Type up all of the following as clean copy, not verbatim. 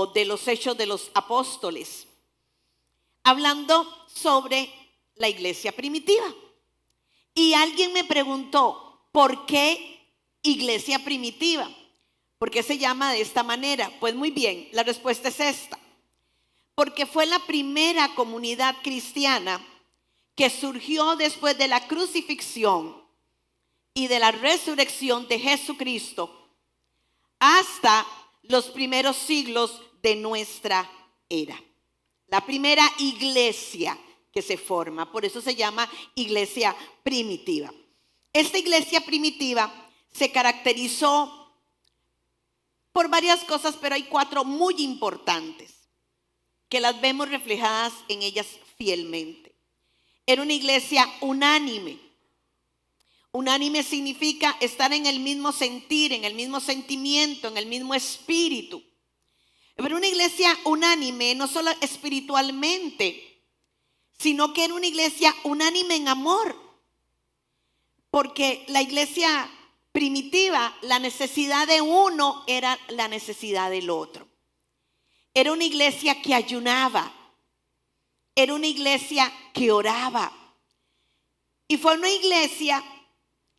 libro de los Hechos de los Apóstoles, hablando sobre la iglesia primitiva. Y alguien me preguntó, ¿por qué iglesia primitiva? ¿Por qué se llama de esta manera? Pues muy bien, la respuesta es esta. Porque fue la primera comunidad cristiana que surgió después de la crucifixión y de la resurrección de Jesucristo hasta los primeros siglos de nuestra era. La primera iglesia que se forma, por eso se llama iglesia primitiva. Esta iglesia primitiva se caracterizó por varias cosas, pero hay 4 muy importantes que las vemos reflejadas en ellas fielmente. Era una iglesia unánime. Unánime significa estar en el mismo sentir, en el mismo sentimiento, en el mismo espíritu. Pero una iglesia unánime, no solo espiritualmente, sino que era una iglesia unánime en amor. Porque la iglesia primitiva, la necesidad de uno era la necesidad del otro. Era una iglesia que ayunaba. Era una iglesia que oraba. Y fue una iglesia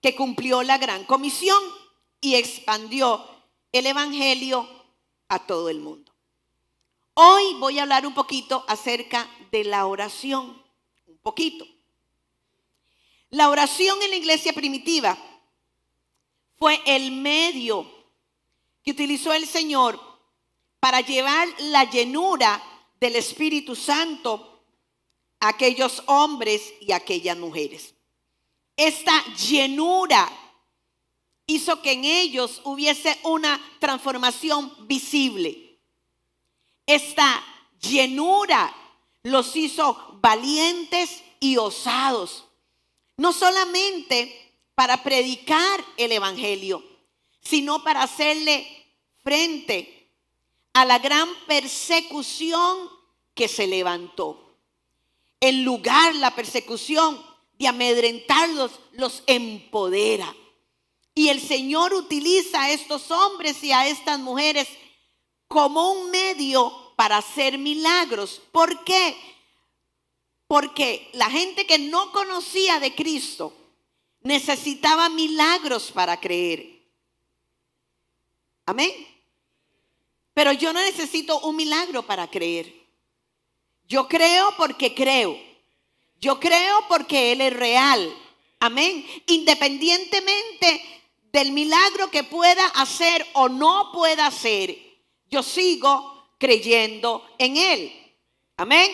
que cumplió la gran comisión y expandió el evangelio a todo el mundo. Hoy voy a hablar un poquito acerca de la oración. Un poquito. La oración en la iglesia primitiva fue el medio que utilizó el Señor para llevar la llenura del Espíritu Santo a aquellos hombres y a aquellas mujeres. Esta llenura hizo que en ellos hubiese una transformación visible. Esta llenura los hizo valientes y osados, no solamente para predicar el evangelio, sino para hacerle frente a la gran persecución que se levantó. En lugar la persecución de amedrentarlos, los empodera. Y el Señor utiliza a estos hombres y a estas mujeres como un medio para hacer milagros. ¿Por qué? Porque la gente que no conocía de Cristo necesitaba milagros para creer. Amén. Pero yo no necesito un milagro para creer. Yo creo porque creo. Yo creo porque Él es real. Amén. Independientemente del milagro que pueda hacer o no pueda hacer, yo sigo creyendo en Él. Amén.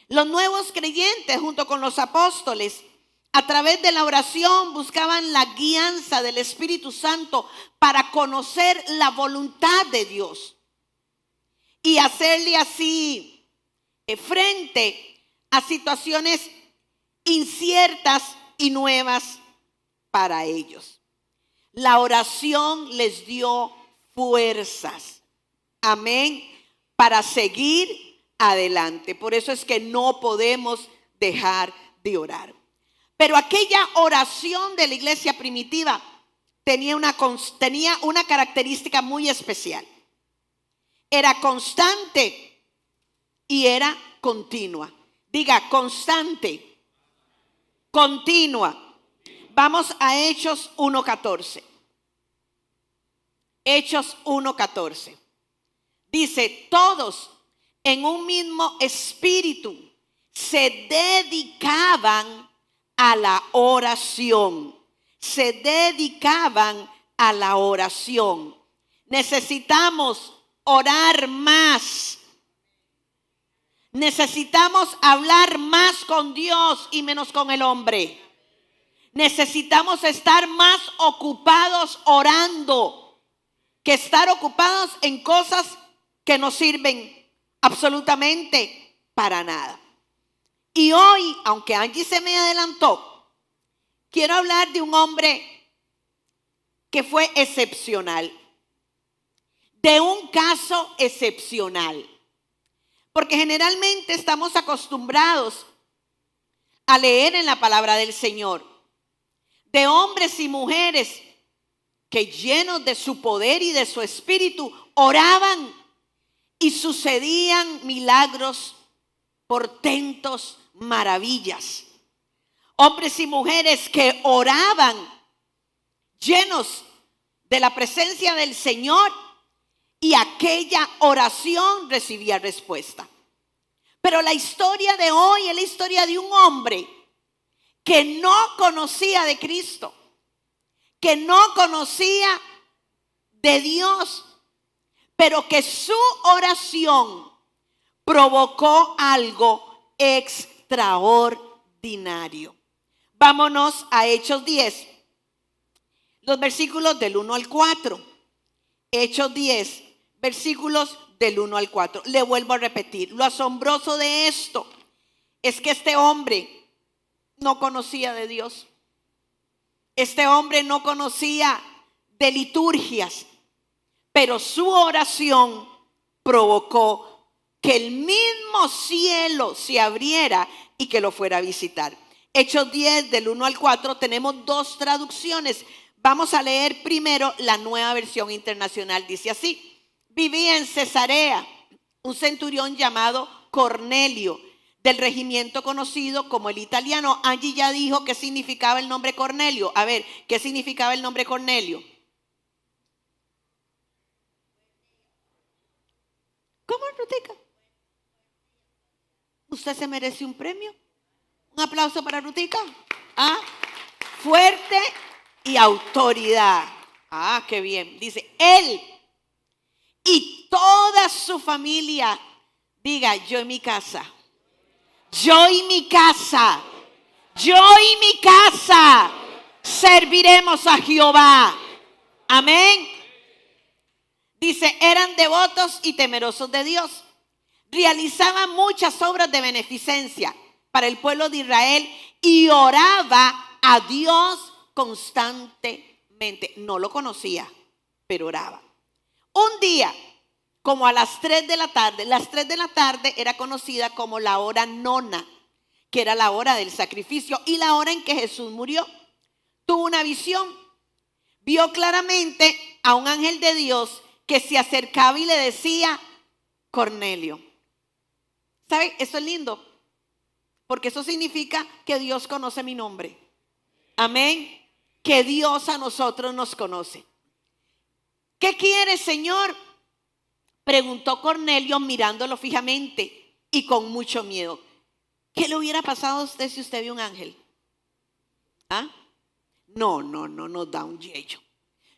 Los nuevos creyentes, junto con los apóstoles, a través de la oración buscaban la guianza del Espíritu Santo para conocer la voluntad de Dios y hacerle así frente a situaciones inciertas y nuevas para ellos. La oración les dio fuerzas, amén, para seguir adelante. Por eso es que no podemos dejar de orar. Pero aquella oración de la iglesia primitiva tenía una característica muy especial. Era constante y era continua. Diga, constante, continua. Vamos a Hechos 1:14. Hechos 1:14. Dice, todos en un mismo espíritu se dedicaban a la oración. Se dedicaban a la oración. Necesitamos orar más. Necesitamos hablar más con Dios y menos con el hombre. Necesitamos estar más ocupados orando que estar ocupados en cosas que no sirven absolutamente para nada. Y hoy, aunque Angie se me adelantó, quiero hablar de un hombre que fue excepcional, de un caso excepcional. Porque generalmente estamos acostumbrados a leer en la palabra del Señor de hombres y mujeres que llenos de su poder y de su espíritu oraban y sucedían milagros, portentos, maravillas. Hombres y mujeres que oraban llenos de la presencia del Señor, y aquella oración recibía respuesta. Pero la historia de hoy es la historia de un hombre que no conocía de Cristo, que no conocía de Dios, pero que su oración provocó algo extraordinario. Vámonos a Hechos 10, los versículos del 1 al 4. Hechos 10, versículos del 1 al 4. Le vuelvo a repetir, lo asombroso de esto es que este hombre no conocía de Dios. Este hombre no conocía de liturgias, pero su oración provocó que el mismo cielo se abriera y que lo fuera a visitar. Hechos 10 del 1 al 4 tenemos dos traducciones. Vamos a leer primero la Nueva Versión Internacional. Dice así: vivía en Cesarea un centurión llamado Cornelio, del regimiento conocido como el italiano. Angie ya dijo qué significaba el nombre Cornelio. A ver, ¿qué significaba el nombre Cornelio? ¿Cómo, Rutica? ¿Usted se merece un premio? Un aplauso para Rutica. Fuerte y autoridad. Qué bien. Dice, él y toda su familia, diga, yo y mi casa. Yo y mi casa. Yo y mi casa serviremos a Jehová. Amén. Dice, eran devotos y temerosos de Dios. Realizaban muchas obras de beneficencia para el pueblo de Israel y oraba a Dios constantemente. No lo conocía, pero oraba. Un día, como a las 3 de la tarde, las 3 de la tarde era conocida como la hora nona, que era la hora del sacrificio y la hora en que Jesús murió. Tuvo una visión, vio claramente a un ángel de Dios que se acercaba y le decía, Cornelio. ¿Sabe? Eso es lindo, porque eso significa que Dios conoce mi nombre. Amén. Que Dios a nosotros nos conoce. ¿Qué quiere, Señor? Preguntó Cornelio mirándolo fijamente y con mucho miedo. ¿Qué le hubiera pasado a usted si usted vio un ángel? No nos da un yello.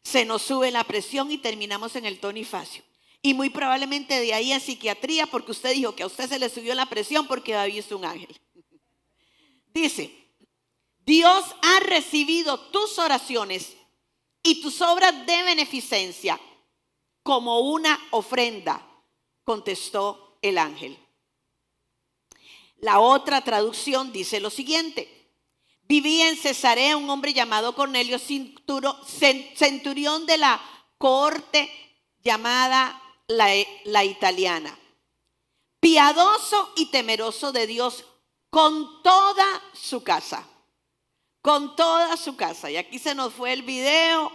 Se nos sube la presión y terminamos en el tonifacio. Y muy probablemente de ahí a psiquiatría, porque usted dijo que a usted se le subió la presión porque había visto un ángel. Dice, Dios ha recibido tus oraciones y tus obras de beneficencia como una ofrenda, contestó el ángel. La otra traducción dice lo siguiente: vivía en Cesarea un hombre llamado Cornelio, centurión de la cohorte llamada la italiana, piadoso y temeroso de Dios con toda su casa. Con toda su casa. Y aquí se nos fue el video.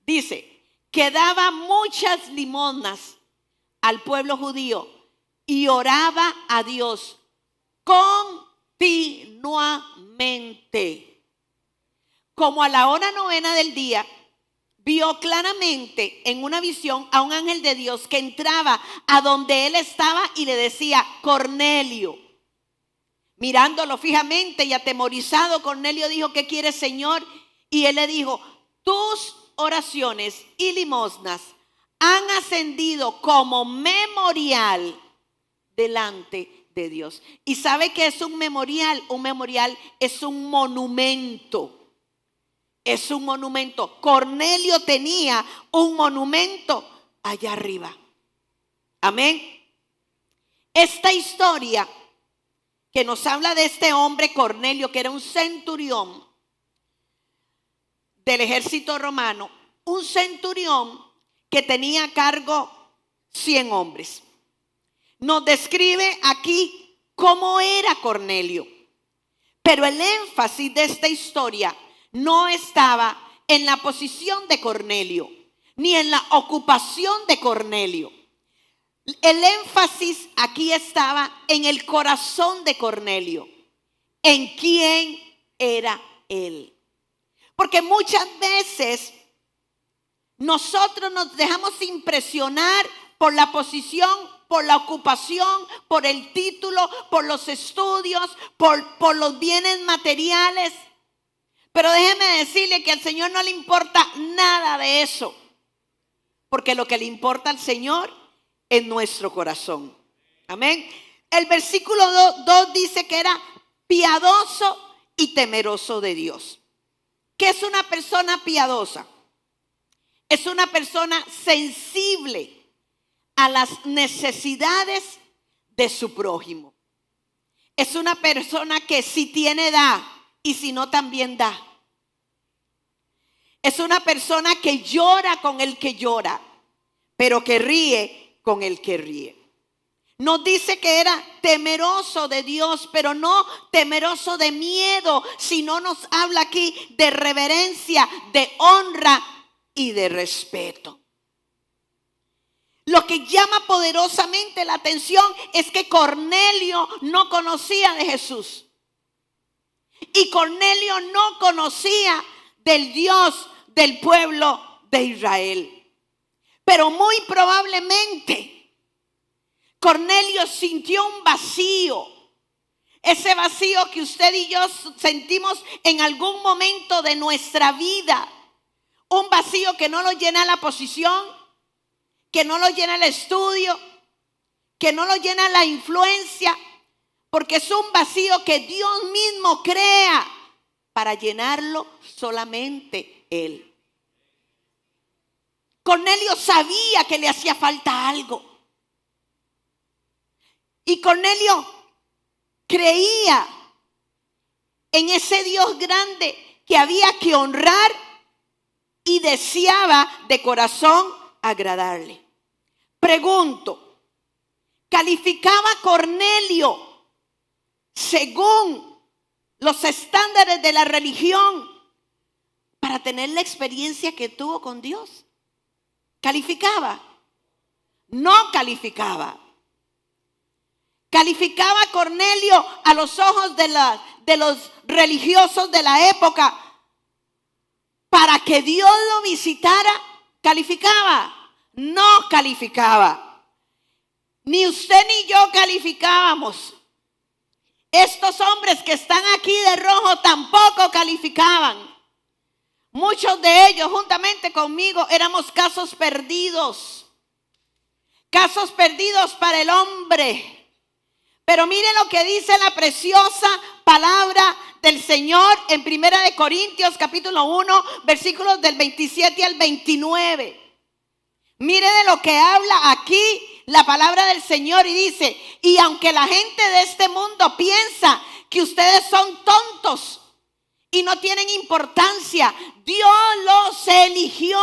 Dice que daba muchas limosnas al pueblo judío y oraba a Dios continuamente. Como a la hora novena del día, vio claramente en una visión a un ángel de Dios que entraba a donde él estaba y le decía, Cornelio. Mirándolo fijamente y atemorizado, Cornelio dijo, ¿qué quieres, Señor? Y él le dijo, tus oraciones y limosnas han ascendido como memorial delante de Dios. ¿Y sabe qué es un memorial? Un memorial es un monumento. Es un monumento. Cornelio tenía un monumento allá arriba. Amén. Esta historia que nos habla de este hombre Cornelio, que era un centurión del ejército romano, un centurión que tenía a cargo 100 hombres. Nos describe aquí cómo era Cornelio, pero el énfasis de esta historia no estaba en la posición de Cornelio, ni en la ocupación de Cornelio, El énfasis aquí estaba en el corazón de Cornelio, en quién era él. Porque muchas veces nosotros nos dejamos impresionar por la posición, por la ocupación, por el título, por los estudios, por los bienes materiales. Pero déjeme decirle que al Señor no le importa nada de eso. Porque lo que le importa al Señor es nuestro corazón. Amén. El versículo 2 dice que era piadoso y temeroso de Dios. ¿Qué es una persona piadosa? Es una persona sensible a las necesidades de su prójimo. Es una persona que si tiene da y si no también da. Es una persona que llora con el que llora, pero que ríe con el que ríe. Nos dice que era temeroso de Dios, pero no temeroso de miedo, sino nos habla aquí de reverencia, de honra y de respeto. Lo que llama poderosamente la atención es que Cornelio no conocía de Jesús. Y Cornelio no conocía del Dios del pueblo de Israel. Pero muy probablemente Cornelio sintió un vacío. Ese vacío que usted y yo sentimos en algún momento de nuestra vida. Un vacío que no lo llena la posición, que no lo llena el estudio, que no lo llena la influencia, porque es un vacío que Dios mismo crea para llenarlo solamente Él. Cornelio sabía que le hacía falta algo. Y Cornelio creía en ese Dios grande que había que honrar y deseaba de corazón agradarle. Pregunto, ¿calificaba Cornelio según los estándares de la religión para tener la experiencia que tuvo con Dios? ¿Calificaba? No calificaba. ¿Calificaba Cornelio a los ojos de los religiosos de la época para que Dios lo visitara? ¿Calificaba? No calificaba. Ni usted ni yo calificábamos. Estos hombres que están aquí de rojo tampoco calificaban. Muchos de ellos, juntamente conmigo, éramos casos perdidos. Casos perdidos para el hombre. Pero mire lo que dice la preciosa palabra del Señor en 1 Corintios capítulo 1, versículos del 27 al 29. Mire de lo que habla aquí la palabra del Señor y dice: y aunque la gente de este mundo piensa que ustedes son tontos y no tienen importancia, Dios los eligió.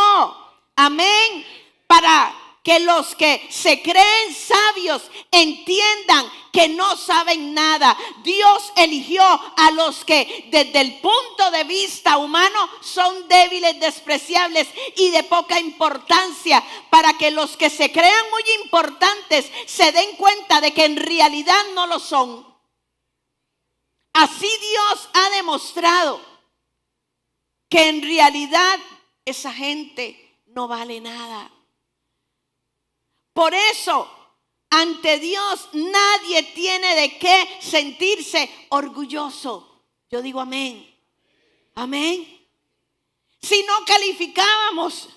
Amén. Para que los que se creen sabios entiendan que no saben nada. Dios eligió a los que desde el punto de vista humano son débiles, despreciables y de poca importancia, para que los que se crean muy importantes se den cuenta de que en realidad no lo son. Así Dios ha demostrado que en realidad esa gente no vale nada. Por eso, ante Dios nadie tiene de qué sentirse orgulloso. Yo digo amén. Amén. Si no calificábamos,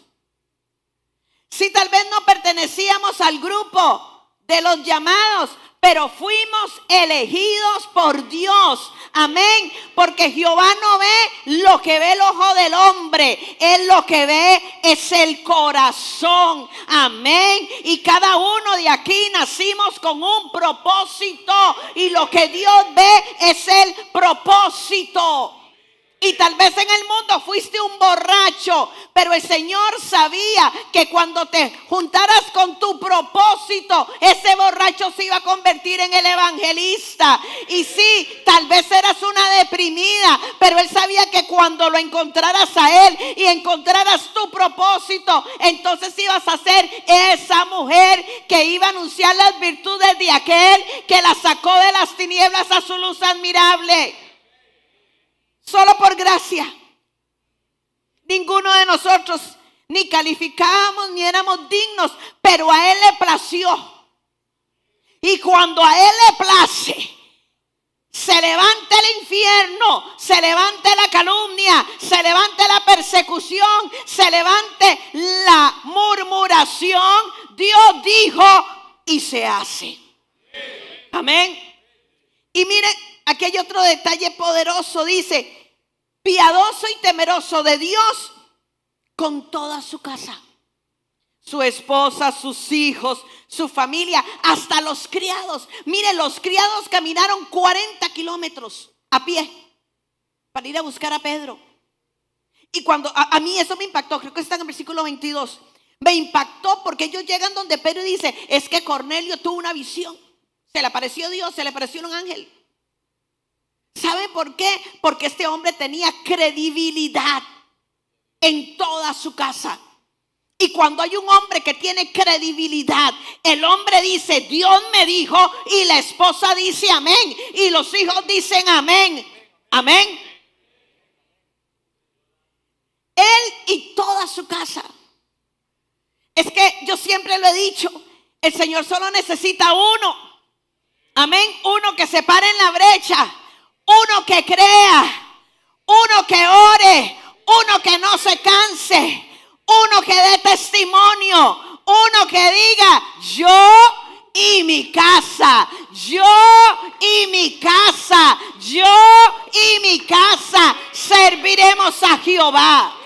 si tal vez no pertenecíamos al grupo de los llamados, pero fuimos elegidos por Dios. Amén. Porque Jehová no ve lo que ve el ojo del hombre. Él lo que ve es el corazón. Amén. Y cada uno de aquí nacimos con un propósito. Y lo que Dios ve es el propósito. Y tal vez en el mundo fuiste un borracho, pero el Señor sabía que cuando te juntaras con tu propósito, ese borracho se iba a convertir en el evangelista. Y sí, tal vez eras una deprimida, pero Él sabía que cuando lo encontraras a Él y encontraras tu propósito, entonces ibas a ser esa mujer que iba a anunciar las virtudes de aquel que la sacó de las tinieblas a su luz admirable. Solo por gracia. Ninguno de nosotros ni calificábamos ni éramos dignos, pero a Él le plació. Y cuando a Él le place, se levanta el infierno, se levanta la calumnia, se levanta la persecución, se levante la murmuración, Dios dijo y se hace. Amén. Y miren, aquí hay otro detalle poderoso. Dice: piadoso y temeroso de Dios con toda su casa, su esposa, sus hijos, su familia, hasta los criados. Miren, los criados caminaron 40 kilómetros a pie para ir a buscar a Pedro. Y cuando a mí eso me impactó, creo que está en el versículo 22. Me impactó porque ellos llegan donde Pedro y dice: es que Cornelio tuvo una visión. Se le apareció Dios, se le apareció un ángel. ¿Sabe por qué? Porque este hombre tenía credibilidad en toda su casa. Y cuando hay un hombre que tiene credibilidad, el hombre dice: Dios me dijo, y la esposa dice amén, y los hijos dicen amén. Amén. Él y toda su casa. Es que yo siempre lo he dicho, el Señor solo necesita uno. Amén. Uno que se pare en la brecha, uno que crea, uno que ore, uno que no se canse, uno que dé testimonio, uno que diga: yo y mi casa, yo y mi casa, yo y mi casa serviremos a Jehová.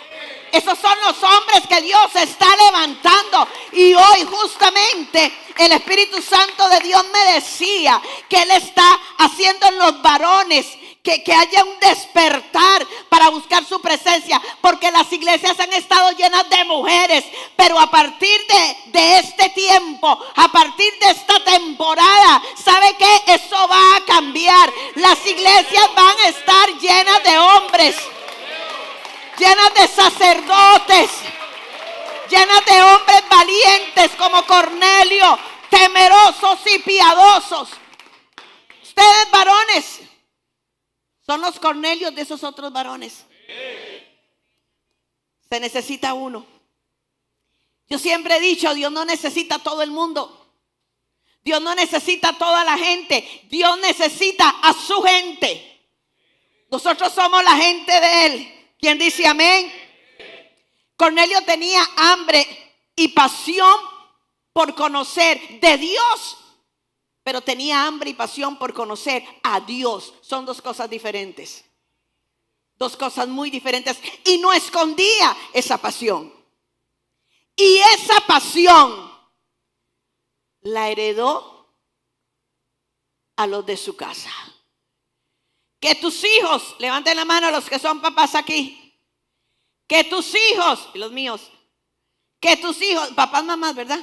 Esos son los hombres que Dios está levantando. Y hoy justamente el Espíritu Santo de Dios me decía que Él está haciendo en los varones que haya un despertar para buscar su presencia, porque las iglesias han estado llenas de mujeres, pero a partir de este tiempo, a partir de esta temporada, ¿sabe qué? Eso va a cambiar. Las iglesias van a estar llenas de hombres, llenas de sacerdotes, llenas de hombres valientes como Cornelio, temerosos y piadosos. Ustedes, varones, son los Cornelios de esos otros varones. Se necesita uno. Yo siempre he dicho: Dios no necesita a todo el mundo. Dios no necesita a toda la gente. Dios necesita a su gente. Nosotros somos la gente de Él. ¿Quién dice amén? Cornelio tenía hambre y pasión por conocer de Dios, pero tenía hambre y pasión por conocer a Dios. Son dos cosas diferentes. Dos cosas muy diferentes. Y no escondía esa pasión. Y esa pasión la heredó a los de su casa. Que tus hijos, levanten la mano los que son papás aquí, que tus hijos, y los míos, que tus hijos, papás, mamás, ¿verdad?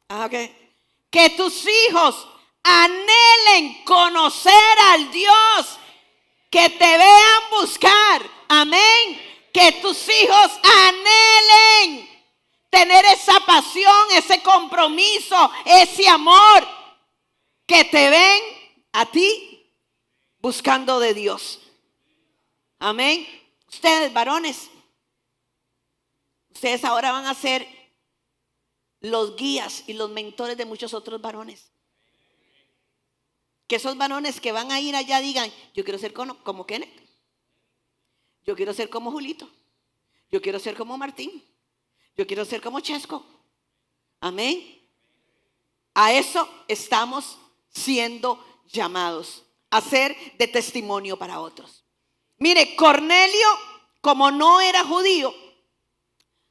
Okay. Que tus hijos anhelen conocer al Dios que te vean buscar. Amén. Que tus hijos anhelen tener esa pasión, ese compromiso, ese amor, que te ven a ti buscando de Dios. Amén. Ustedes, varones, ustedes ahora van a ser los guías y los mentores de muchos otros varones. Que esos varones que van a ir allá digan: yo quiero ser como Kenneth, yo quiero ser como Julito, yo quiero ser como Martín, yo quiero ser como Chesco. Amén. A eso estamos siendo llamados, a ser de testimonio para otros. Mire, Cornelio, como no era judío,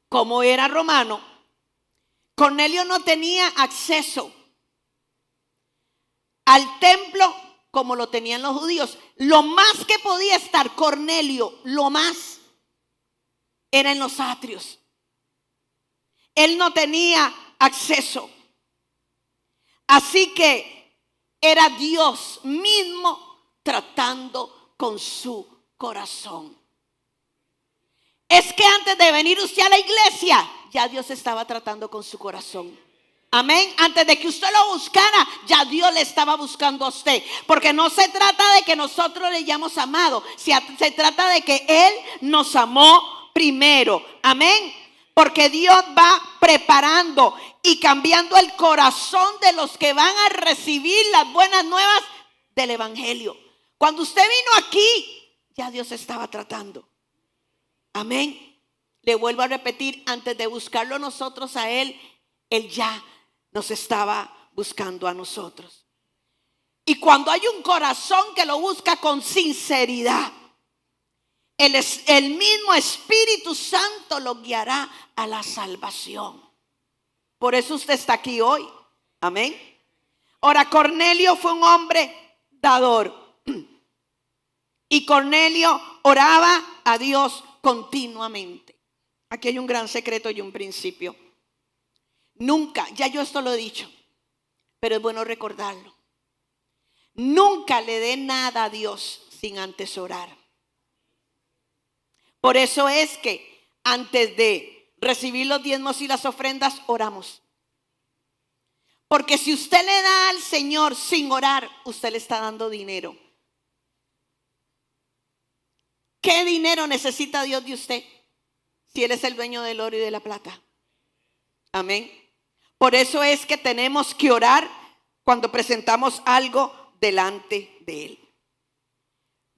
como era romano, Cornelio no tenía acceso al templo como lo tenían los judíos. Lo más que podía estar Cornelio, lo más, era en los atrios. Él no tenía acceso. Así que era Dios mismo tratando con su corazón. Es que antes de venir usted a la iglesia, ya Dios estaba tratando con su corazón. Amén. Antes de que usted lo buscara, ya Dios le estaba buscando a usted. Porque no se trata de que nosotros le hayamos amado, se trata de que Él nos amó primero. Amén. Porque Dios va preparando y cambiando el corazón de los que van a recibir las buenas nuevas del evangelio. Cuando usted vino aquí, ya Dios estaba tratando. Amén. Le vuelvo a repetir, antes de buscarlo nosotros a Él, Él ya nos estaba buscando a nosotros. Y cuando hay un corazón que lo busca con sinceridad, el mismo Espíritu Santo lo guiará a la salvación. Por eso usted está aquí hoy. Amén. Ahora, Cornelio fue un hombre dador. Y Cornelio oraba a Dios continuamente. Aquí hay un gran secreto y un principio. Nunca, ya yo esto lo he dicho, pero es bueno recordarlo. Nunca le dé nada a Dios sin antes orar. Por eso es que antes de recibir los diezmos y las ofrendas, oramos. Porque si usted le da al Señor sin orar, usted le está dando dinero. ¿Qué dinero necesita Dios de usted? Si Él es el dueño del oro y de la plata. Amén. Por eso es que tenemos que orar cuando presentamos algo delante de Él.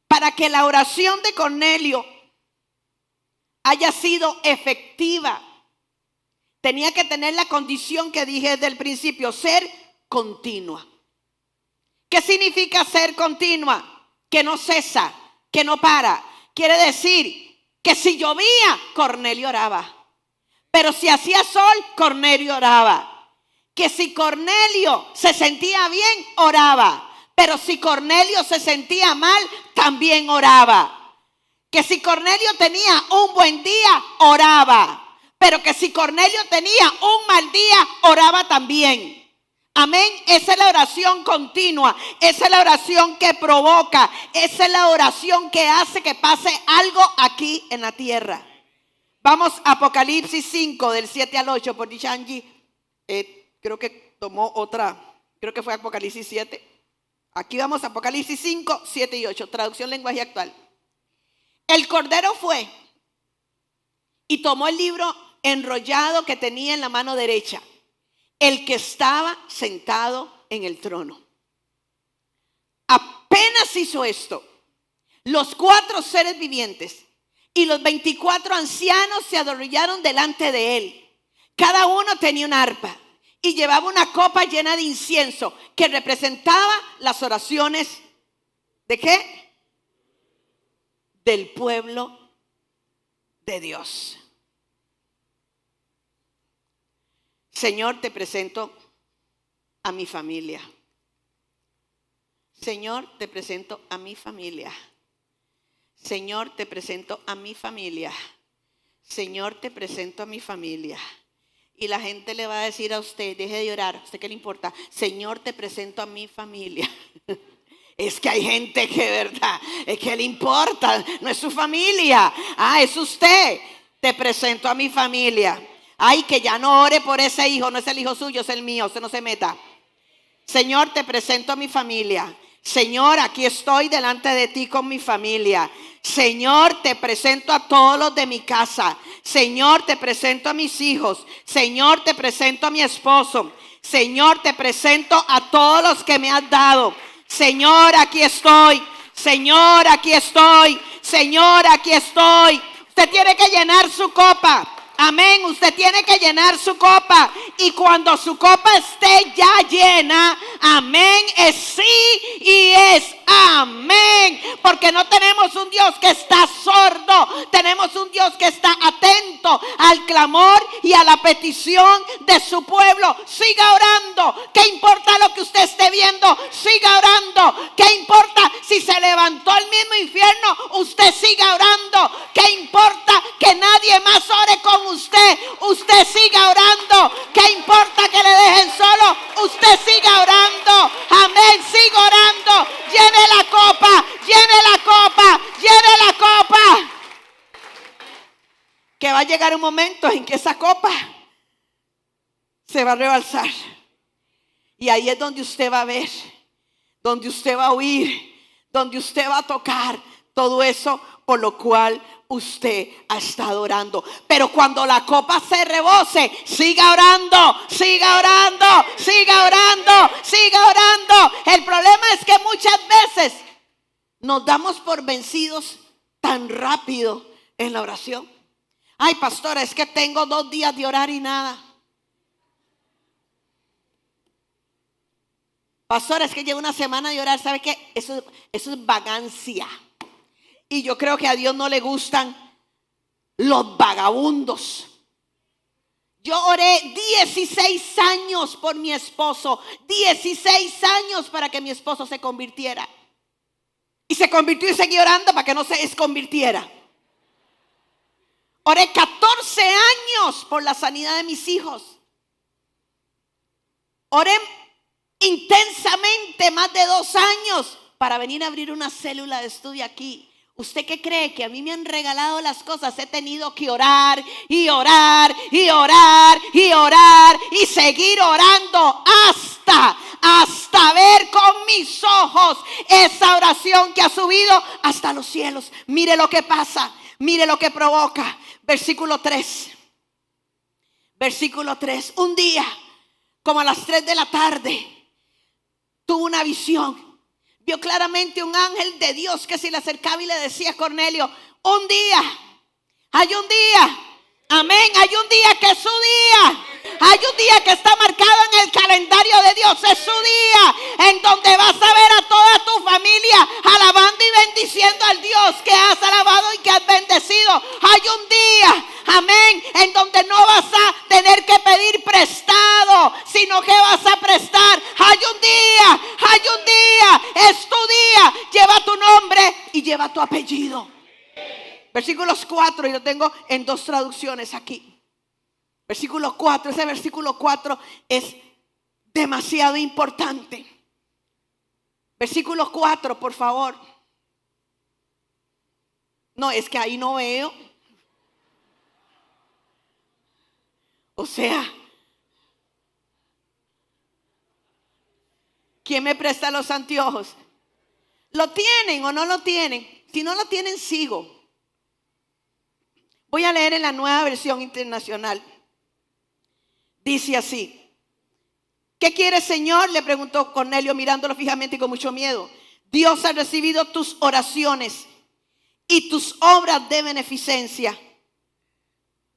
Para que la oración de Cornelio haya sido efectiva, tenía que tener la condición que dije desde el principio, ser continua. ¿Qué significa ser continua? Que no cesa, que no para. Quiere decir que si llovía, Cornelio oraba. Pero si hacía sol, Cornelio oraba. Que si Cornelio se sentía bien, oraba. Pero si Cornelio se sentía mal, también oraba. Que si Cornelio tenía un buen día, oraba. Pero que si Cornelio tenía un mal día, oraba también. Amén. Esa es la oración continua. Esa es la oración que provoca. Esa es la oración que hace que pase algo aquí en la tierra. Vamos a Apocalipsis 5, del 7 al 8. Por dicha Angie, creo que tomó otra. Creo que fue Apocalipsis 7. Aquí vamos a Apocalipsis 5, 7 y 8. Traducción lenguaje actual. El Cordero fue y tomó el libro enrollado que tenía en la mano derecha, el que estaba sentado en el trono. Apenas hizo esto, los 4 seres vivientes y los 24 ancianos se arrodillaron delante de él. Cada uno tenía una arpa y llevaba una copa llena de incienso que representaba las oraciones ¿de qué? Del pueblo de Dios. Señor, te presento a mi familia. Señor, te presento a mi familia. Señor, te presento a mi familia. Señor, te presento a mi familia. Y la gente le va a decir a usted, deje de llorar, ¿a usted qué le importa? Señor, te presento a mi familia. Es que hay gente que, verdad, es que le importa, no es su familia. Es usted. Te presento a mi familia. Ay, que ya no ore por ese hijo, no es el hijo suyo, es el mío, usted no se meta. Señor, te presento a mi familia. Señor, aquí estoy delante de ti con mi familia. Señor, te presento a todos los de mi casa. Señor, te presento a mis hijos. Señor, te presento a mi esposo. Señor, te presento a todos los que me has dado. Señor, aquí estoy. Señor, aquí estoy. Señor, aquí estoy. Usted tiene que llenar su copa. Amén, usted tiene que llenar su copa. Y cuando su copa esté ya llena, Amén es sí y es amén. Porque no tenemos un Dios que está sordo. Tenemos un Dios que está atento al clamor y a la petición de su pueblo. Siga orando. ¿Qué importa lo que usted esté viendo? Siga orando. ¿Qué importa si se levantó el mismo infierno? Usted siga orando. ¿Qué importa que nadie más ore con usted? Usted siga orando. ¿Qué importa que le dejen solo? Usted siga orando. Amén, siga orando. Llene la copa, llene la copa, llene la copa. Que va a llegar un momento en que esa copa se va a rebalsar. Y ahí es donde usted va a ver, donde usted va a oír, donde usted va a tocar todo eso por lo cual usted ha estado orando. Pero cuando la copa se rebose, siga orando, siga orando, siga orando, siga orando. El problema es que muchas veces nos damos por vencidos tan rápido en la oración. Ay, pastora, es que tengo 2 días de orar y nada. Pastora, es que llevo una semana de orar. ¿Sabe qué? Eso es vagancia. Y yo creo que a Dios no le gustan los vagabundos. Yo oré 16 años por mi esposo. 16 años para que mi esposo se convirtiera. Y se convirtió y seguí orando para que no se desconvirtiera. Oré 14 años por la sanidad de mis hijos. Oré intensamente más de 2 años para venir a abrir una célula de estudio aquí. ¿Usted qué cree? Que a mí me han regalado las cosas. He tenido que orar y orar y orar y orar y seguir orando hasta ver con mis ojos esa oración que ha subido hasta los cielos. Mire lo que pasa, mire lo que provoca. Versículo 3. Versículo 3. Un día, como a las 3 de la tarde, tuvo una visión. Vio claramente un ángel de Dios que se le acercaba y le decía a Cornelio: un día, hay un día, amén, hay un día que es su día. Hay un día que está marcado en el calendario de Dios. Es su día en donde vas a ver a toda tu familia alabando y bendiciendo al Dios que has alabado y que has bendecido. Hay un día, amén, en donde no vas a tener que pedir prestado, sino que vas a prestar. Hay un día, es tu día. Lleva tu nombre y lleva tu apellido. Versículos 4, y lo tengo en 2 traducciones aquí. Versículo 4, ese versículo 4 es demasiado importante. Versículo 4, por favor. No, es que ahí no veo. O sea, ¿quién me presta los anteojos? ¿Lo tienen o no lo tienen? Si no lo tienen, sigo. Voy a leer en la Nueva Versión Internacional. Dice así: ¿qué quieres, Señor?, le preguntó Cornelio mirándolo fijamente y con mucho miedo. Dios ha recibido tus oraciones y tus obras de beneficencia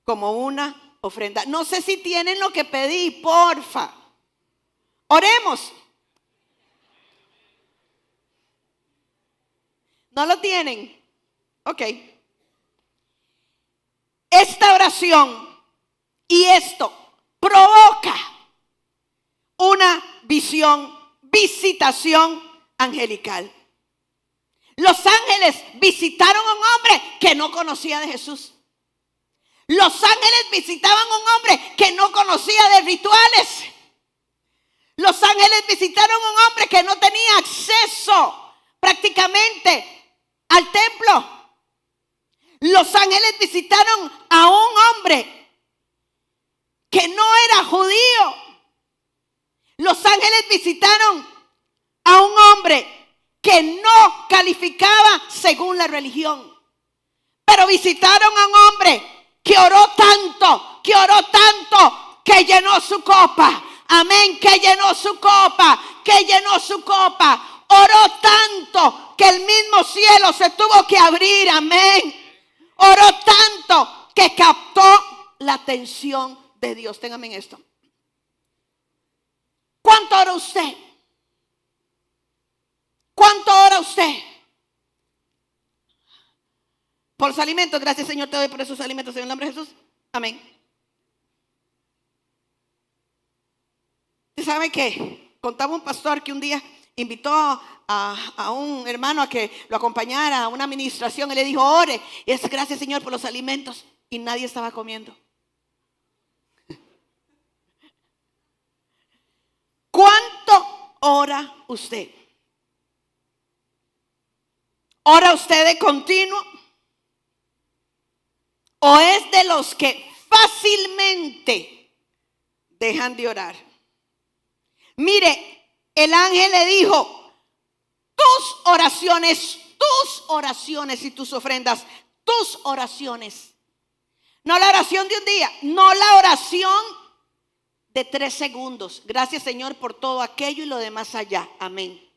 como una ofrenda. No sé si tienen lo que pedí, porfa. Oremos. ¿No lo tienen? Ok. Esta oración y esto provoca una visitación angelical. Los ángeles visitaron a un hombre que no conocía de Jesús. Los ángeles visitaban a un hombre que no conocía de rituales. Los ángeles visitaron a un hombre que no tenía acceso prácticamente al templo. Los ángeles visitaron a un hombre que no era judío. Los ángeles visitaron a un hombre que no calificaba según la religión. Pero visitaron a un hombre que oró tanto, que llenó su copa. Amén, que llenó su copa, Oró tanto que el mismo cielo se tuvo que abrir. Amén. Oró tanto que captó la atención de Dios. Téngame en esto. ¿Cuánto oró usted? usted por los alimentos. Gracias, Señor, te doy por esos alimentos en el nombre de Jesús. Amén. ¿Usted sabe qué? Contaba un pastor que un día invitó a un hermano a que lo acompañara a una administración y le dijo: ore, y es gracias, Señor, por los alimentos. Y nadie estaba comiendo. ¿Cuánto ora usted? ¿Ora usted de continuo? ¿O es de los que fácilmente dejan de orar? Mire, el ángel le dijo: tus oraciones y tus ofrendas, tus oraciones. No la oración de un día, no la oración de 3 segundos. Gracias, Señor, por todo aquello y lo demás allá. Amén.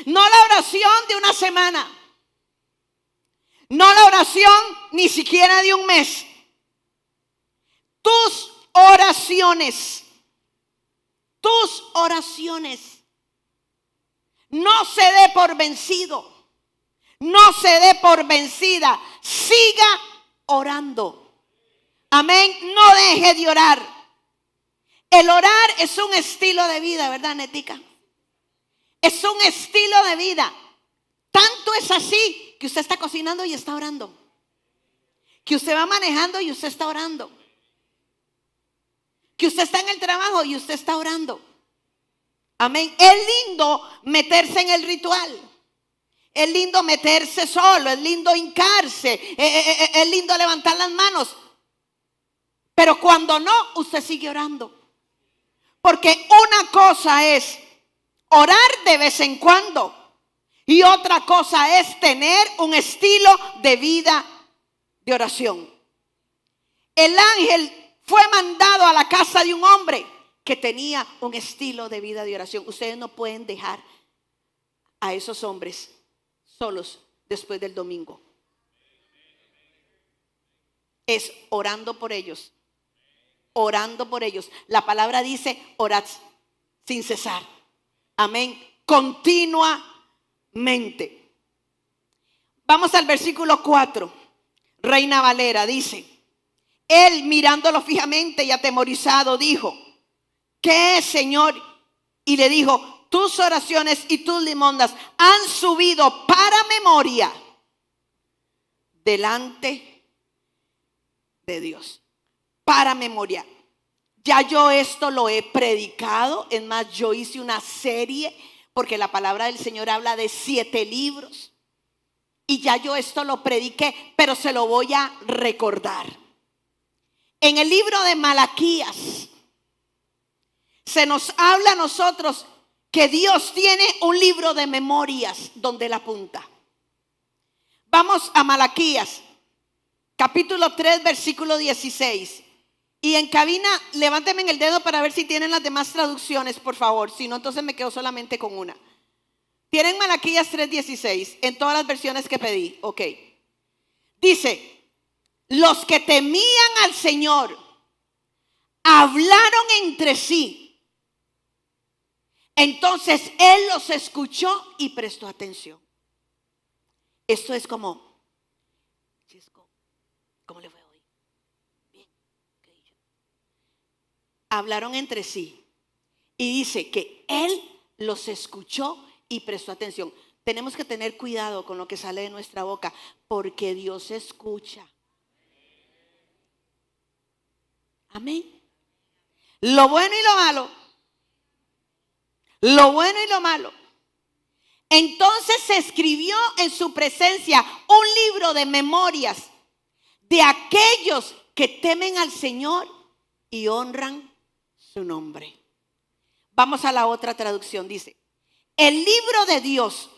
No la oración de una semana. No la oración ni siquiera de un mes. Tus oraciones. Tus oraciones. No se dé por vencido. No se dé por vencida. Siga orando. Amén. No deje de orar. El orar es un estilo de vida, ¿verdad, Netica? Es un estilo de vida. Tanto es así que usted está cocinando y está orando. Que usted va manejando y usted está orando. Que usted está en el trabajo y usted está orando. Amén. Es lindo meterse en el ritual. Es lindo meterse solo. Es lindo hincarse. Es lindo levantar las manos. Pero cuando no, usted sigue orando. Porque una cosa es orar de vez en cuando. Y otra cosa es tener un estilo de vida de oración. El ángel fue mandado a la casa de un hombre que tenía un estilo de vida de oración. Ustedes no pueden dejar a esos hombres solos después del domingo. Es orando por ellos. Orando por ellos. La palabra dice: orad sin cesar. Amén. Continuamente. Vamos al versículo 4. Reina Valera dice: él, mirándolo fijamente y atemorizado, dijo: ¿qué es, Señor? Y le dijo: tus oraciones y tus limosnas han subido para memoria delante de Dios. Para memoria. Ya yo esto lo he predicado. Es más, yo hice una serie, porque la palabra del Señor habla de 7 libros. Y ya yo esto lo prediqué, pero se lo voy a recordar. En el libro de Malaquías se nos habla a nosotros que Dios tiene un libro de memorias donde Él apunta. Vamos a Malaquías, capítulo 3, versículo 16. Y en cabina, levánteme el dedo para ver si tienen las demás traducciones, por favor. Si no, entonces me quedo solamente con una. ¿Tienen Malaquías 3:16 en todas las versiones que pedí? Ok. Dice: los que temían al Señor hablaron entre sí. Entonces Él los escuchó y prestó atención. Esto es como: Chisco, ¿cómo le fue hoy? Bien. ¿Qué dicho? Hablaron entre sí. Y dice que Él los escuchó y prestó atención. Tenemos que tener cuidado con lo que sale de nuestra boca, porque Dios escucha. Amén. Lo bueno y lo malo. Lo bueno y lo malo. Entonces se escribió en su presencia un libro de memorias de aquellos que temen al Señor y honran su nombre. Vamos a la otra traducción. Dice: el libro de Dios,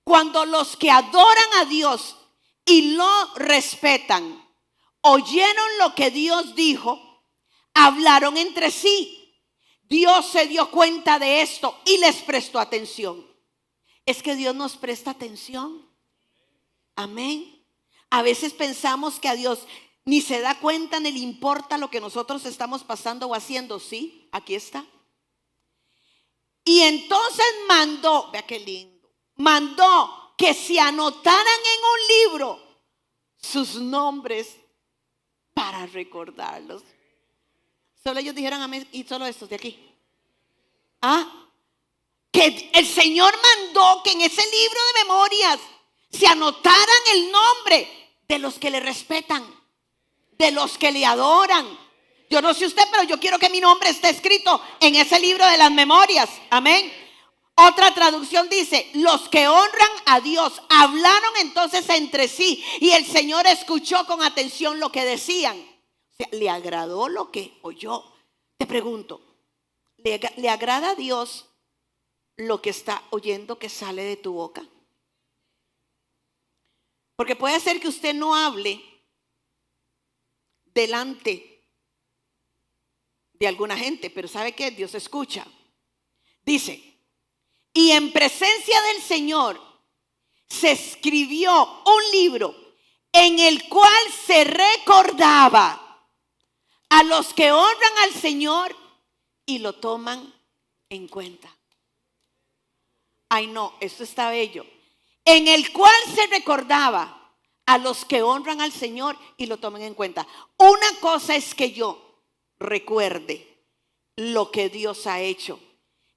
cuando los que adoran a Dios y lo respetan oyeron lo que Dios dijo, hablaron entre sí. Dios se dio cuenta de esto y les prestó atención. Es que Dios nos presta atención. Amén. A veces pensamos que a Dios ni se da cuenta ni le importa lo que nosotros estamos pasando o haciendo. Sí, aquí está. Y entonces mandó, vea qué lindo, mandó que se anotaran en un libro sus nombres para recordarlos. Solo ellos dijeron amén y solo estos de aquí. Que el Señor mandó que en ese libro de memorias se anotaran el nombre de los que le respetan, de los que le adoran. Yo no sé usted, pero yo quiero que mi nombre esté escrito en ese libro de las memorias. Amén. Otra traducción dice: los que honran a Dios hablaron entonces entre sí y el Señor escuchó con atención lo que decían. O sea, ¿le agradó lo que oyó? Te pregunto, ¿le agrada a Dios lo que está oyendo que sale de tu boca? Porque puede ser que usted no hable delante de alguna gente, pero ¿sabe qué? Dios escucha. Dice: y en presencia del Señor se escribió un libro en el cual se recordaba a los que honran al Señor y lo toman en cuenta. Ay, no, esto está bello. En el cual se recordaba a los que honran al Señor y lo tomen en cuenta. Una cosa es que yo recuerde lo que Dios ha hecho,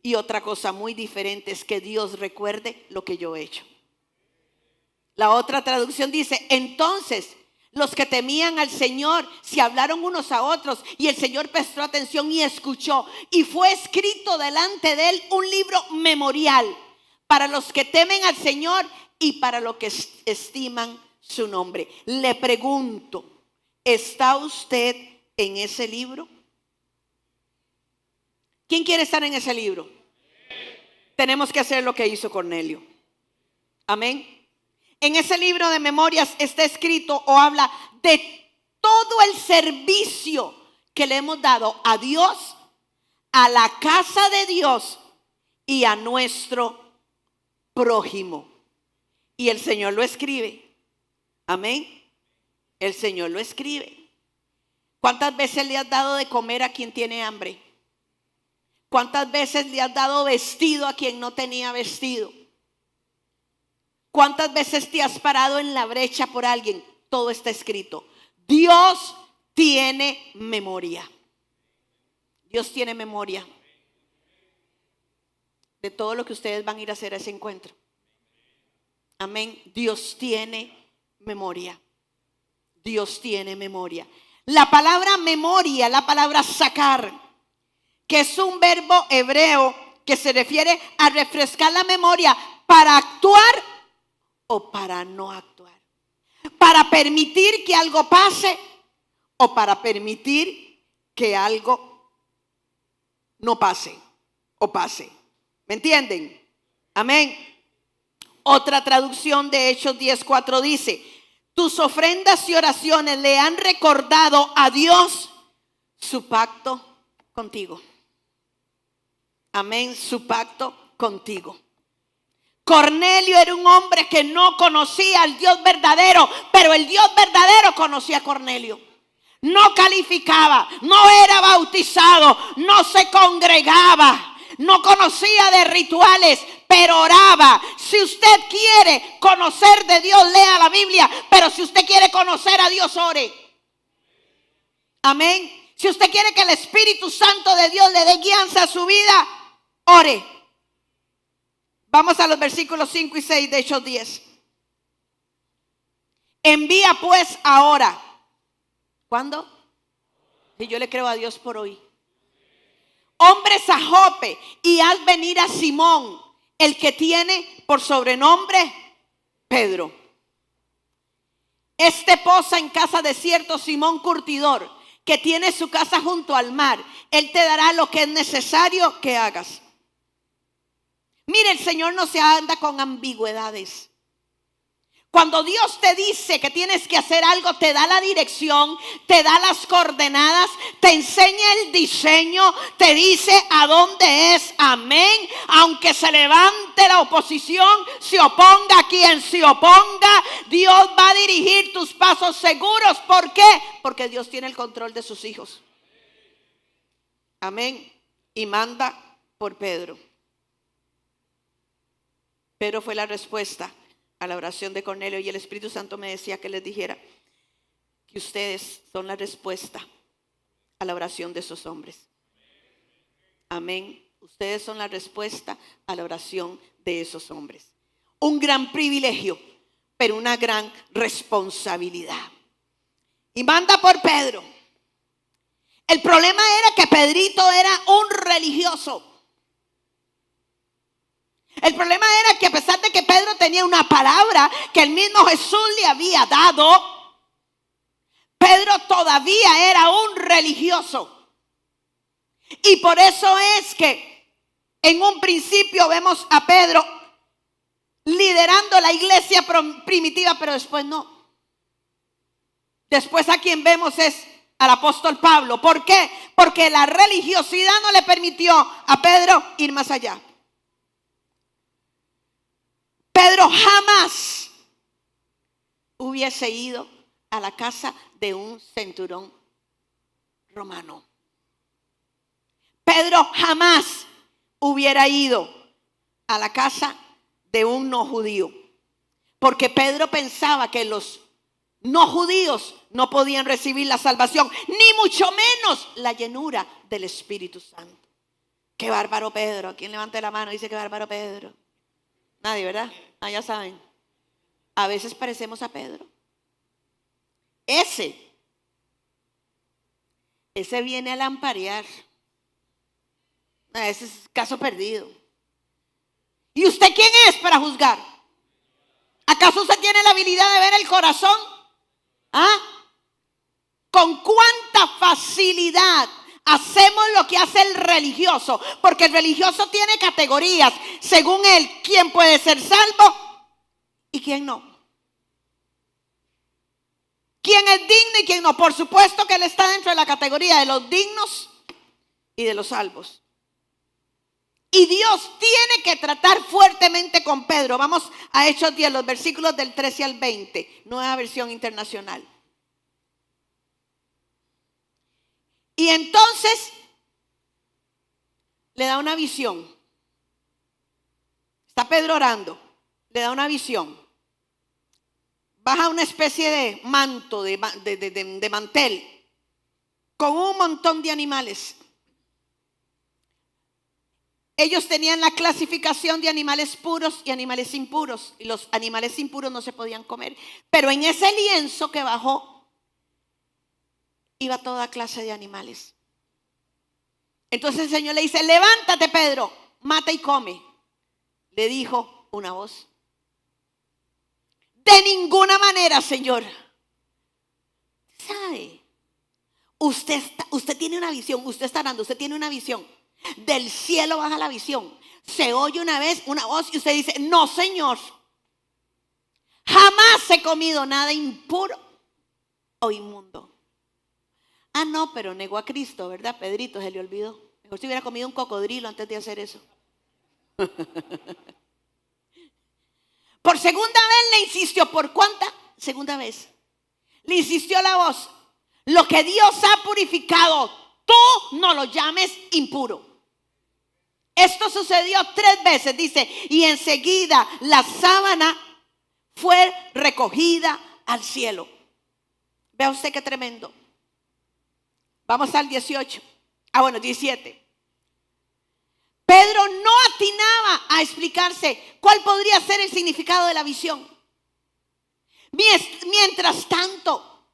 y otra cosa muy diferente es que Dios recuerde lo que yo he hecho. La otra traducción dice: entonces los que temían al Señor se hablaron unos a otros, y el Señor prestó atención y escuchó, y fue escrito delante de él un libro memorial para los que temen al Señor y para los que estiman su nombre. Le pregunto, ¿está usted en ese libro? ¿Quién quiere estar en ese libro? Tenemos que hacer lo que hizo Cornelio. Amén. En ese libro de memorias está escrito o habla de todo el servicio que le hemos dado a Dios, a la casa de Dios y a nuestro prójimo. Y el Señor lo escribe. Amén. El Señor lo escribe. ¿Cuántas veces le has dado de comer a quien tiene hambre? ¿Cuántas veces le has dado vestido a quien no tenía vestido? ¿Cuántas veces te has parado en la brecha por alguien? Todo está escrito. Dios tiene memoria. Dios tiene memoria de todo lo que ustedes van a ir a hacer a ese encuentro. Amén. Dios tiene memoria. Dios tiene memoria. La palabra memoria, la palabra sacar, que es un verbo hebreo que se refiere a refrescar la memoria para actuar o para no actuar, para permitir que algo pase o para permitir que algo no pase o pase. ¿Me entienden? Amén. Otra traducción de Hechos 10:4 dice: tus ofrendas y oraciones le han recordado a Dios su pacto contigo. Amén, su pacto contigo. Cornelio era un hombre que no conocía al Dios verdadero, pero el Dios verdadero conocía a Cornelio. No calificaba, no era bautizado, no se congregaba, no conocía de rituales, pero oraba. Si usted quiere conocer de Dios, lea la Biblia, pero si usted quiere conocer a Dios, ore. Amén. Si usted quiere que el Espíritu Santo de Dios le dé guianza a su vida, ore. Vamos a los versículos 5 y 6 de Hechos 10. Envía pues ahora. ¿Cuándo? Si yo le creo a Dios por hoy. Hombres a Jope y haz venir a Simón, el que tiene por sobrenombre Pedro. Este posa en casa de cierto Simón curtidor, que tiene su casa junto al mar. Él te dará lo que es necesario que hagas. Mire, el Señor no se anda con ambigüedades. Cuando Dios te dice que tienes que hacer algo, te da la dirección, te da las coordenadas, te enseña el diseño, te dice a dónde es. Amén. Aunque se levante la oposición, se oponga quien se oponga, Dios va a dirigir tus pasos seguros. ¿Por qué? Porque Dios tiene el control de sus hijos. Amén. Y manda por Pedro. Pedro fue la respuesta a la oración de Cornelio, y el Espíritu Santo me decía que les dijera que ustedes son la respuesta a la oración de esos hombres. Amén. Ustedes son la respuesta a la oración de esos hombres. Un gran privilegio, pero una gran responsabilidad. Y manda por Pedro. El problema era que Pedrito era un religioso. El problema era que a pesar de que Pedro tenía una palabra que el mismo Jesús le había dado, Pedro todavía era un religioso. Y por eso es que en un principio vemos a Pedro liderando la iglesia primitiva, pero después no. Después a quien vemos es al apóstol Pablo. ¿Por qué? Porque la religiosidad no le permitió a Pedro ir más allá. Pedro jamás hubiese ido a la casa de un centurión romano. Pedro jamás hubiera ido a la casa de un no judío, porque Pedro pensaba que los no judíos no podían recibir la salvación, ni mucho menos la llenura del Espíritu Santo. Qué bárbaro Pedro. ¿Quién levante la mano y dice qué bárbaro Pedro? Nadie, ¿verdad? Ya saben. A veces parecemos a Pedro. Ese viene a lamparear. Ese es caso perdido. ¿Y usted quién es para juzgar? ¿Acaso usted tiene la habilidad de ver el corazón? ¿Con cuánta facilidad hacemos lo que hace el religioso? Porque el religioso tiene categorías. Según él, ¿quién puede ser salvo y quién no? ¿Quién es digno y quién no? Por supuesto que él está dentro de la categoría de los dignos y de los salvos. Y Dios tiene que tratar fuertemente con Pedro. Vamos a Hechos 10, los versículos del 13 al 20, nueva versión internacional. Y entonces le da una visión. Está Pedro orando, le da una visión. Baja una especie de manto, de mantel, con un montón de animales. Ellos tenían la clasificación de animales puros y animales impuros. Y los animales impuros no se podían comer. Pero en ese lienzo que bajó, iba toda clase de animales. Entonces el Señor le dice, levántate Pedro, mata y come. Le dijo una voz. De ninguna manera, Señor. ¿Sabe? Usted tiene una visión, usted está orando, usted tiene una visión. Del cielo baja la visión. Se oye una vez una voz y usted dice, no Señor, jamás he comido nada impuro o inmundo. No, pero negó a Cristo, ¿verdad? Pedrito se le olvidó. Mejor si hubiera comido un cocodrilo antes de hacer eso. Por segunda vez le insistió. ¿Por cuánta? Segunda vez. Le insistió la voz. Lo que Dios ha purificado, tú no lo llames impuro. Esto sucedió 3 veces, dice, y enseguida la sábana fue recogida al cielo. Vea usted qué tremendo. Vamos al 18. 17. Pedro no atinaba a explicarse cuál podría ser el significado de la visión. Mientras tanto,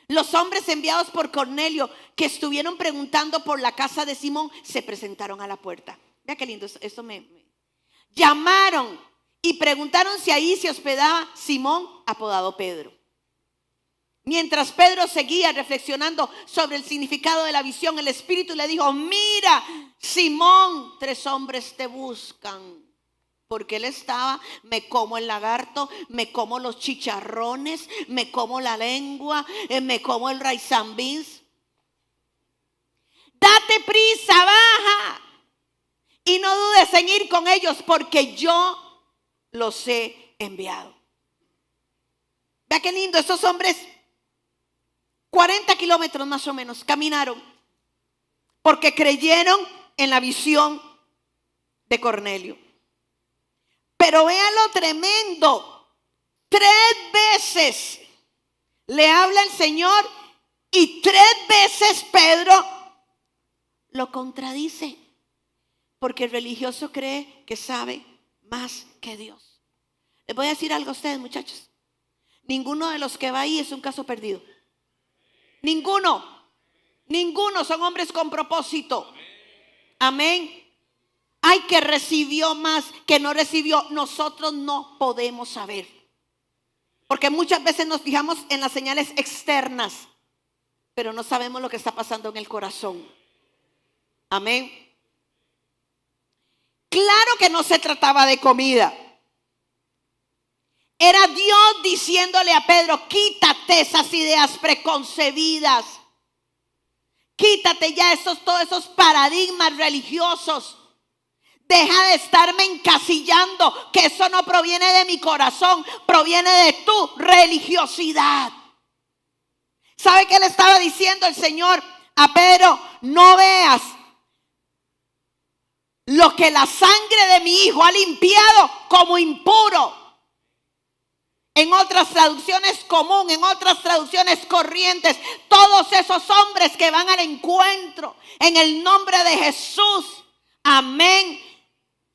los hombres enviados por Cornelio que estuvieron preguntando por la casa de Simón se presentaron a la puerta. Vea qué lindo, esto me llamaron y preguntaron si ahí se hospedaba Simón, apodado Pedro. Mientras Pedro seguía reflexionando sobre el significado de la visión, el Espíritu le dijo, mira, Simón, 3 hombres te buscan. Porque él estaba, me como el lagarto, me como los chicharrones, me como la lengua, me como el rice and beans. Date prisa, baja. Y no dudes en ir con ellos porque yo los he enviado. Vea qué lindo, estos hombres 40 kilómetros más o menos caminaron porque creyeron en la visión de Cornelio. Pero vean lo tremendo. 3 veces le habla el Señor y 3 veces Pedro lo contradice. Porque el religioso cree que sabe más que Dios. Les voy a decir algo a ustedes, muchachos. Ninguno de los que va ahí es un caso perdido. Ninguno son hombres con propósito. Amén. Hay que recibió más, que no recibió. Nosotros no podemos saber. Porque muchas veces nos fijamos en las señales externas, pero no sabemos lo que está pasando en el corazón. Amén. Claro que no se trataba de comida. Era Dios diciéndole a Pedro: quítate esas ideas preconcebidas. Quítate ya todos esos paradigmas religiosos. Deja de estarme encasillando, que eso no proviene de mi corazón, proviene de tu religiosidad. ¿Sabe qué le estaba diciendo el Señor a Pedro? No veas lo que la sangre de mi hijo ha limpiado como impuro. En otras traducciones común, en otras traducciones corrientes, todos esos hombres que van al encuentro en el nombre de Jesús, amén,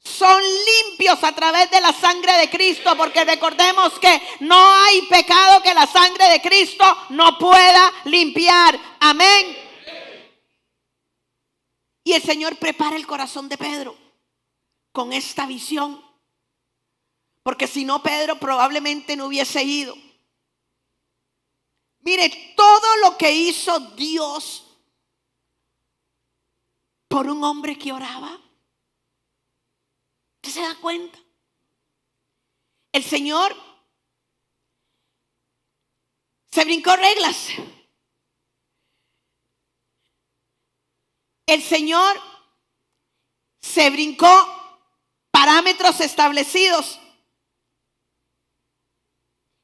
son limpios a través de la sangre de Cristo, porque recordemos que no hay pecado que la sangre de Cristo no pueda limpiar, amén. Y el Señor prepara el corazón de Pedro con esta visión. Porque si no, Pedro probablemente no hubiese ido. Mire, todo lo que hizo Dios por un hombre que oraba. ¿Usted se da cuenta? El Señor se brincó reglas. El Señor se brincó parámetros establecidos.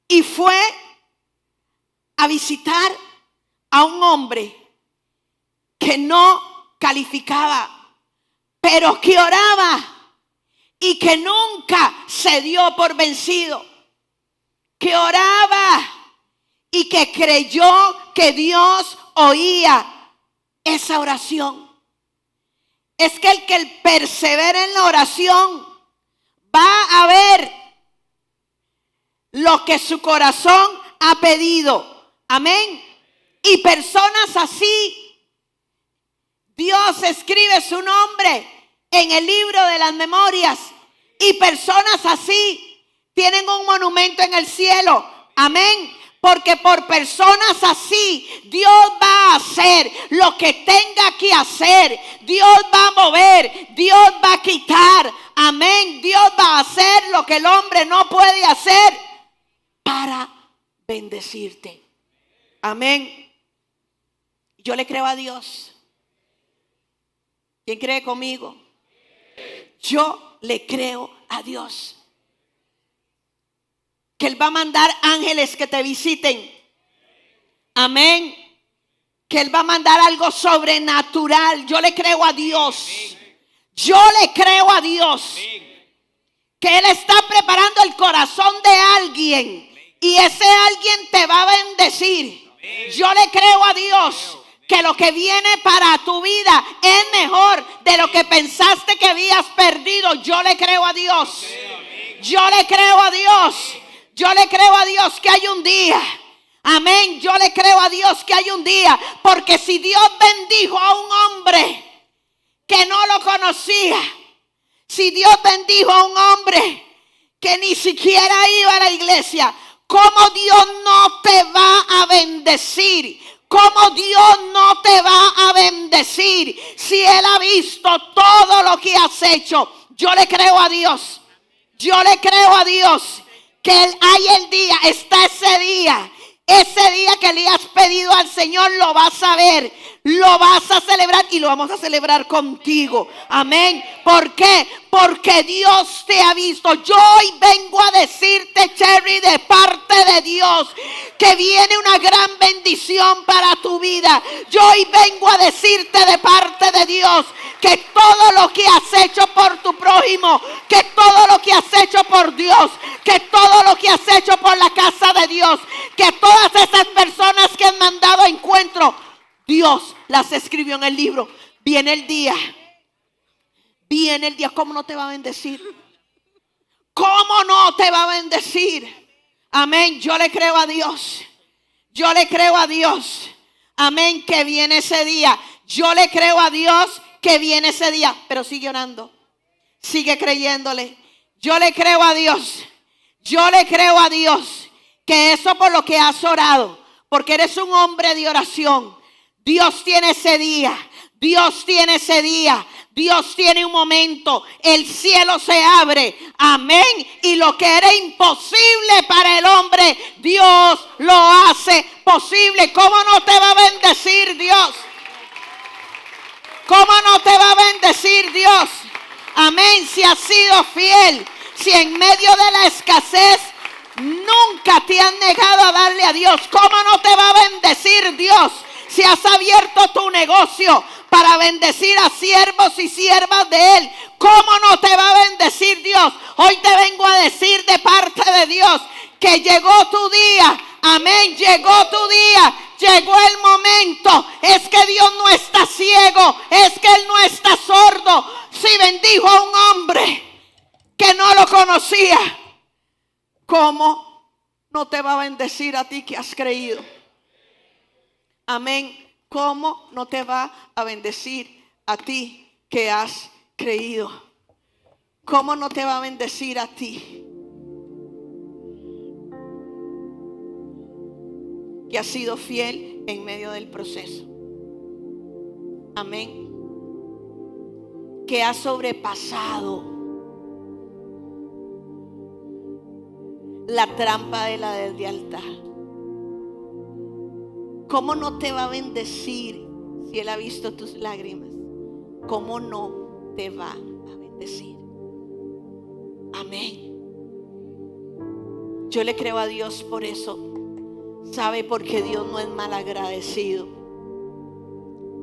Y fue a visitar a un hombre que no calificaba, pero que oraba y que nunca se dio por vencido. Que oraba y que creyó que Dios oía esa oración. Es que el persevera en la oración va a ver lo que su corazón ha pedido. Amén. Y personas así, Dios escribe su nombre en el libro de las memorias. Y personas así tienen un monumento en el cielo. Amén. Porque por personas así Dios va a hacer lo que tenga que hacer. Dios va a mover, Dios va a quitar. Amén. Dios va a hacer lo que el hombre no puede hacer para bendecirte. Amén. Yo le creo a Dios. ¿Quién cree conmigo? Yo le creo a Dios. Que Él va a mandar ángeles que te visiten. Amén. Que Él va a mandar algo sobrenatural. Yo le creo a Dios. Yo le creo a Dios. Que Él está preparando el corazón de alguien. Y ese alguien te va a bendecir. Yo le creo a Dios que lo que viene para tu vida es mejor de lo que pensaste que habías perdido. Yo le creo a Dios. Yo le creo a Dios. Yo le creo a Dios que hay un día. Amén. Yo le creo a Dios que hay un día. Porque si Dios bendijo a un hombre que no lo conocía, si Dios bendijo a un hombre que ni siquiera iba a la iglesia, ¿cómo Dios no te va a bendecir? ¿Cómo Dios no te va a bendecir si Él ha visto todo lo que has hecho? Yo le creo a Dios. Yo le creo a Dios que hay el día, está ese día que le has pedido al Señor, lo vas a ver, lo vas a celebrar y lo vamos a celebrar contigo. Amén. ¿Por qué? Porque Dios te ha visto. Yo hoy vengo a decirte, Cherry, de parte de Dios, que viene una gran bendición para tu vida. Yo hoy vengo a decirte de parte de Dios que todo lo que has hecho por tu prójimo, que todo lo que has hecho por Dios, que todo lo que has hecho por la casa de Dios, que todas esas personas que han mandado encuentro, Dios las escribió en el libro. Viene el día, ¿cómo no te va a bendecir? ¿Cómo no te va a bendecir? Amén, yo le creo a Dios. Yo le creo a Dios. Amén, que viene ese día. Yo le creo a Dios que viene ese día. Pero sigue orando. Sigue creyéndole. Yo le creo a Dios. Yo le creo a Dios que eso por lo que has orado, porque eres un hombre de oración, Dios tiene ese día. Dios tiene ese día. Dios tiene un momento. El cielo se abre. Amén. Y lo que era imposible para el hombre, Dios lo hace posible. ¿Cómo no te va a bendecir Dios? ¿Cómo no te va a bendecir Dios? Amén. Si has sido fiel, si en medio de la escasez nunca te han negado a darle a Dios, ¿cómo no te va a bendecir Dios? Si has abierto tu negocio para bendecir a siervos y siervas de Él, ¿cómo no te va a bendecir Dios? Hoy te vengo a decir de parte de Dios que llegó tu día. Amén, llegó tu día. Llegó el momento. Es que Dios no está ciego. Es que Él no está sordo. Si bendijo a un hombre que no lo conocía, ¿cómo no te va a bendecir a ti que has creído? Amén. ¿Cómo no te va a bendecir a ti que has creído? ¿Cómo no te va a bendecir a ti que has sido fiel en medio del proceso? Amén. Que has sobrepasado la trampa de la deslealtad. ¿Cómo no te va a bendecir si Él ha visto tus lágrimas? ¿Cómo no te va a bendecir? Amén. Yo le creo a Dios por eso. ¿Sabe? Porque Dios no es malagradecido.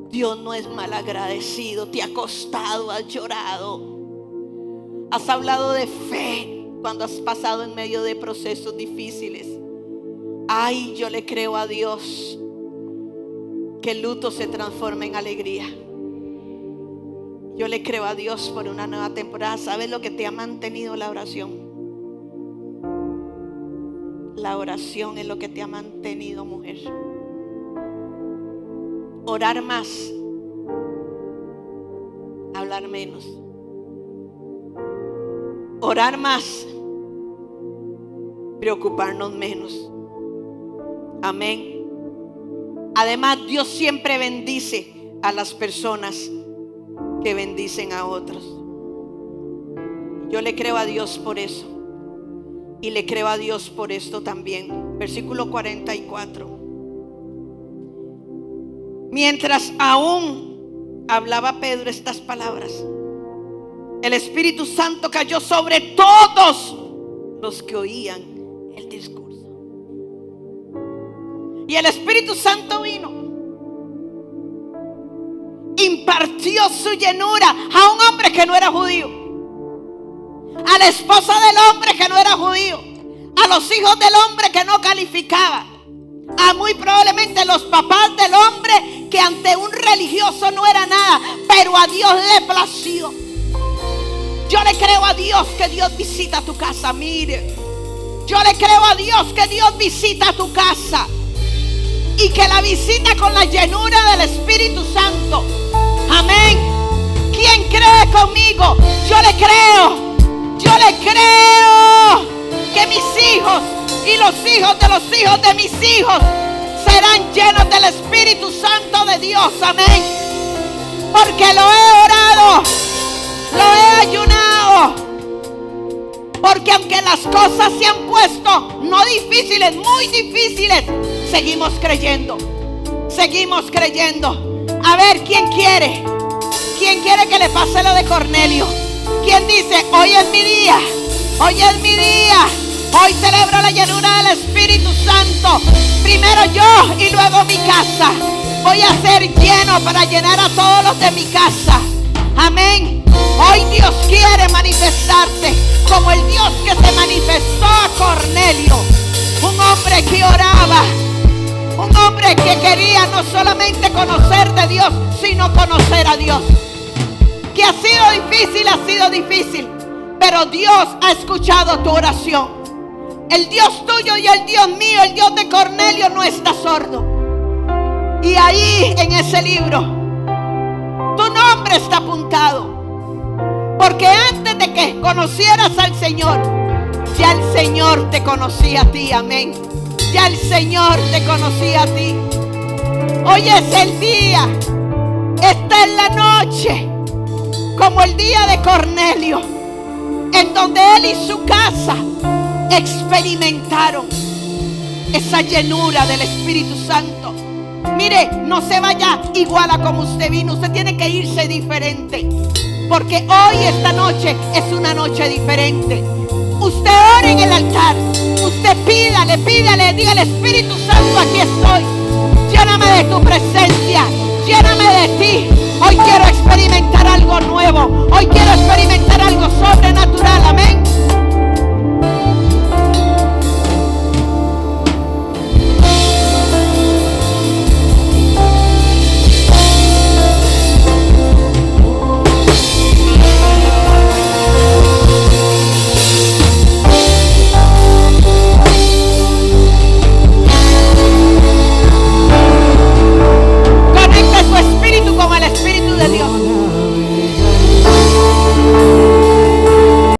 Dios no es malagradecido. Te ha costado, has llorado, has hablado de fe cuando has pasado en medio de procesos difíciles. Ay, yo le creo a Dios que el luto se transforme en alegría. Yo le creo a Dios por una nueva temporada. ¿Sabes lo que te ha mantenido? La oración. La oración es lo que te ha mantenido, mujer. Orar más, hablar menos. Orar más, preocuparnos menos. Amén. Además, Dios siempre bendice a las personas que bendicen a otros. Yo le creo a Dios por eso. Y le creo a Dios por esto también. Versículo 44. Mientras aún hablaba Pedro estas palabras, el Espíritu Santo cayó sobre todos los que oían el discurso. Y el Espíritu Santo vino, impartió su llenura a un hombre que no era judío, a la esposa del hombre que no era judío, a los hijos del hombre que no calificaba, a muy probablemente los papás del hombre que ante un religioso no era nada, pero a Dios le plació. Yo le creo a Dios que Dios visita tu casa. Mire, yo le creo a Dios que Dios visita tu casa y que la visita con la llenura del Espíritu Santo. Amén. ¿Quién cree conmigo? Yo le creo. Yo le creo que mis hijos y los hijos de mis hijos serán llenos del Espíritu Santo de Dios. Amén. Porque lo he orado, lo he ayunado. Porque aunque las cosas se han puesto no difíciles, muy difíciles, seguimos creyendo. Seguimos creyendo. A ver, ¿quién quiere? ¿Quién quiere que le pase lo de Cornelio? ¿Quién dice, hoy es mi día? Hoy es mi día. Hoy celebro la llenura del Espíritu Santo. Primero yo y luego mi casa. Voy a ser lleno para llenar a todos los de mi casa. Amén. Hoy Dios quiere manifestarse como el Dios que se manifestó a Cornelio. Un hombre que oraba, un hombre que quería no solamente conocer de Dios, sino conocer a Dios. Que ha sido difícil, pero Dios ha escuchado tu oración. El Dios tuyo y el Dios mío, el Dios de Cornelio, no está sordo. Y ahí en ese libro, tu nombre está apuntado. Porque antes de que conocieras al Señor, ya el Señor te conocía a ti. Amén. Ya el Señor te conocía a ti. Hoy es el día. Esta es la noche, como el día de Cornelio, en donde él y su casa experimentaron esa llenura del Espíritu Santo. Mire, no se vaya igual a como usted vino. Usted tiene que irse diferente, porque hoy, esta noche, es una noche diferente. Usted ore en el altar. Usted pídale, dígale: Espíritu Santo, aquí estoy. Lléname de tu presencia, lléname de ti. Hoy quiero experimentar algo nuevo. Hoy quiero experimentar algo sobrenatural. Amén.